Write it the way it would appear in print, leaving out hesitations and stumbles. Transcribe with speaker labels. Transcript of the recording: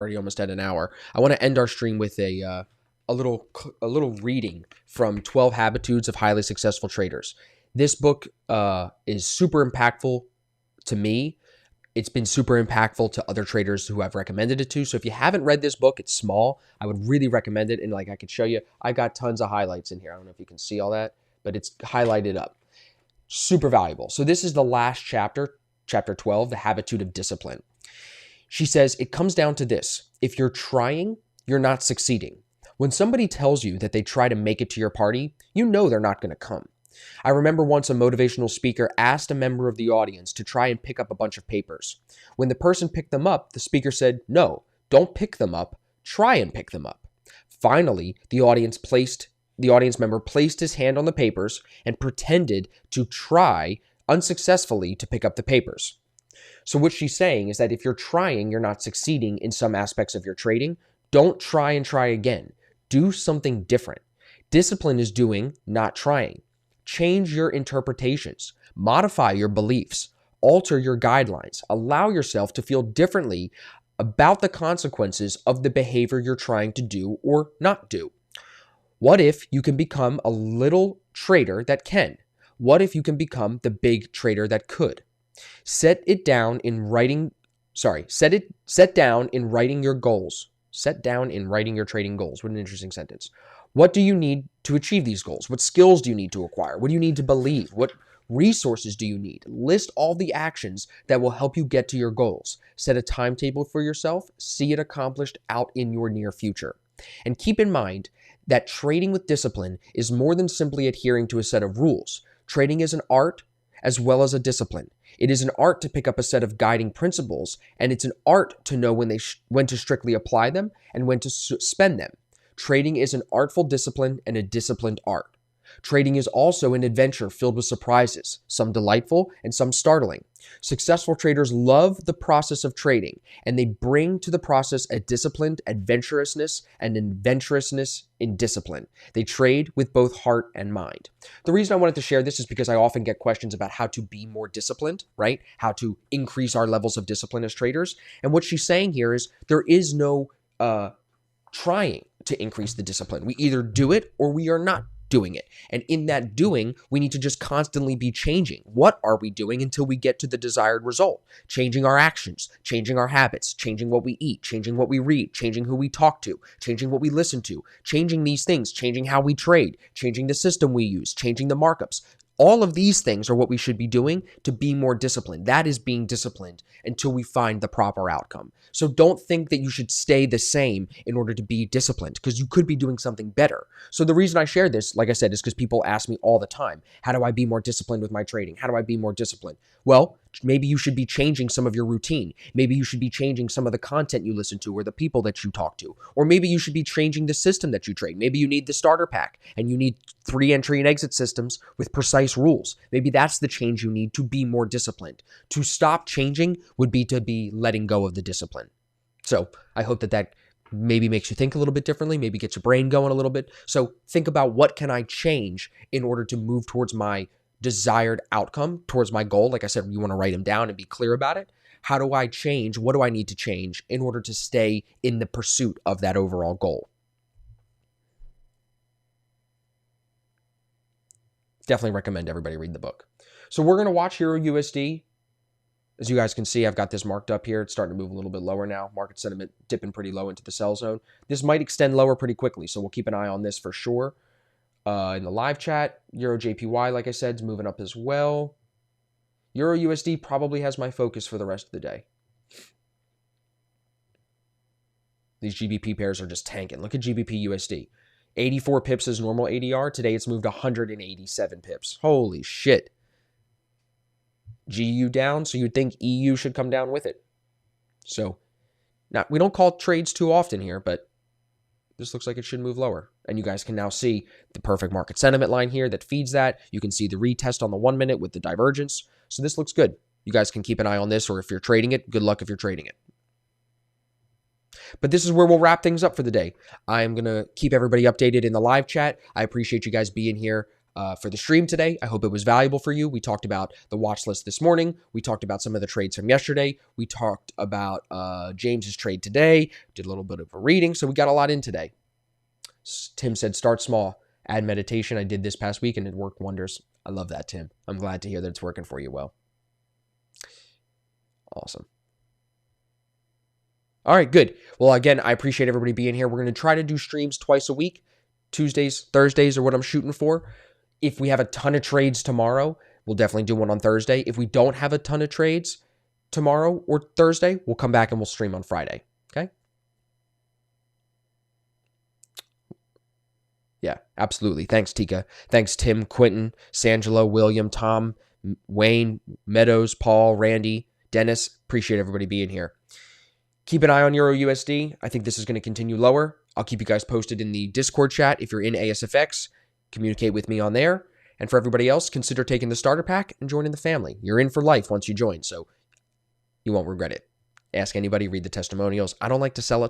Speaker 1: already almost at an hour. I want to end our stream with a little reading from 12 Habitudes of Highly Successful Traders. This book is super impactful to me. It's been super impactful to other traders who I've recommended it to. So if you haven't read this book, it's small. I would really recommend it. And like I could show you, I got tons of highlights in here. I don't know if you can see all that, but it's highlighted up. Super valuable. So this is the last chapter, chapter 12, the Habitude of Discipline. She says, it comes down to this. If you're trying, you're not succeeding. When somebody tells you that they try to make it to your party, you know they're not going to come. I remember once a motivational speaker asked a member of the audience to try and pick up a bunch of papers. When the person picked them up, the speaker said, no, don't pick them up, try and pick them up. Finally, the audience member placed his hand on the papers and pretended to try unsuccessfully to pick up the papers. So what she's saying is that if you're trying, you're not succeeding in some aspects of your trading. Don't try and try again. Do something different. Discipline is doing, not trying. Change your interpretations. Modify your beliefs. Alter your guidelines. Allow yourself to feel differently about the consequences of the behavior you're trying to do or not do. What if you can become a little trader that can? What if you can become the big trader that could? Set down in writing your goals. Set down in writing your trading goals. What an interesting sentence. What do you need to achieve these goals? What skills do you need to acquire? What do you need to believe? What resources do you need? List all the actions that will help you get to your goals. Set a timetable for yourself. See it accomplished out in your near future. And keep in mind that trading with discipline is more than simply adhering to a set of rules. Trading is an art as well as a discipline. It is an art to pick up a set of guiding principles, and it's an art to know when to strictly apply them and when to suspend them. Trading is an artful discipline and a disciplined art. Trading is also an adventure filled with surprises, some delightful and some startling. Successful traders love the process of trading, and they bring to the process a disciplined adventurousness and adventurousness in discipline. They trade with both heart and mind. The reason I wanted to share this is because I often get questions about how to be more disciplined, right? How to increase our levels of discipline as traders. And what she's saying here is there is no trying to increase the discipline. We either do it or we are not doing it. And in that doing, we need to just constantly be changing. What are we doing until we get to the desired result? Changing our actions, changing our habits, changing what we eat, changing what we read, changing who we talk to, changing what we listen to, changing these things, changing how we trade, changing the system we use, changing the markups. All of these things are what we should be doing to be more disciplined. That is being disciplined until we find the proper outcome. So don't think that you should stay the same in order to be disciplined, because you could be doing something better. So the reason I share this, like I said, is because people ask me all the time, how do I be more disciplined with my trading? How do I be more disciplined? Well, maybe you should be changing some of your routine. Maybe you should be changing some of the content you listen to or the people that you talk to. Or maybe you should be changing the system that you trade. Maybe you need the starter pack and you need 3 entry and exit systems with precise rules. Maybe that's the change you need to be more disciplined. To stop changing would be to be letting go of the discipline. So I hope that maybe makes you think a little bit differently, maybe gets your brain going a little bit. So think about, what can I change in order to move towards my desired outcome, towards my goal? Like I said, you want to write them down and be clear about it. How do I change? What do I need to change in order to stay in the pursuit of that overall goal? Definitely recommend everybody read the book. So we're going to watch Euro USD. As you guys can see, I've got this marked up here. It's starting to move a little bit lower now. Market sentiment dipping pretty low into the sell zone. This might extend lower pretty quickly, so we'll keep an eye on this for sure. In the live chat, Euro JPY, like I said, is moving up as well. Euro USD probably has my focus for the rest of the day. These GBP pairs are just tanking. Look at GBP USD. 84 pips is normal ADR. Today it's moved 187 pips. Holy shit. GU down, so you'd think EU should come down with it. So, now we don't call trades too often here, but this looks like it should move lower. And you guys can now see the perfect market sentiment line here that feeds that. You can see the retest on the 1 minute with the divergence. So this looks good. You guys can keep an eye on this, or if you're trading it, good luck if you're trading it. But this is where we'll wrap things up for the day. I'm going to keep everybody updated in the live chat. I appreciate you guys being here. for the stream today. I hope it was valuable for you. We talked about the watch list this morning. We talked about some of the trades from yesterday. We talked about James's trade today. Did a little bit of a reading. So we got a lot in today. Tim said, start small, add meditation. I did this past week and it worked wonders. I love that, Tim. I'm glad to hear that it's working for you well. Awesome. All right, good. Well, again, I appreciate everybody being here. We're going to try to do streams twice a week. Tuesdays, Thursdays are what I'm shooting for. If we have a ton of trades tomorrow, we'll definitely do one on Thursday. If we don't have a ton of trades tomorrow or Thursday, we'll come back and we'll stream on Friday. Okay? Yeah, absolutely. Thanks, Tika. Thanks, Tim, Quentin, Sangelo, William, Tom, Wayne, Meadows, Paul, Randy, Dennis. Appreciate everybody being here. Keep an eye on Euro USD. I think this is going to continue lower. I'll keep you guys posted in the Discord chat. If you're in ASFX, communicate with me on there. And for everybody else, consider taking the starter pack and joining the family. You're in for life once you join, so you won't regret it. Ask anybody, read the testimonials. I don't like to sell it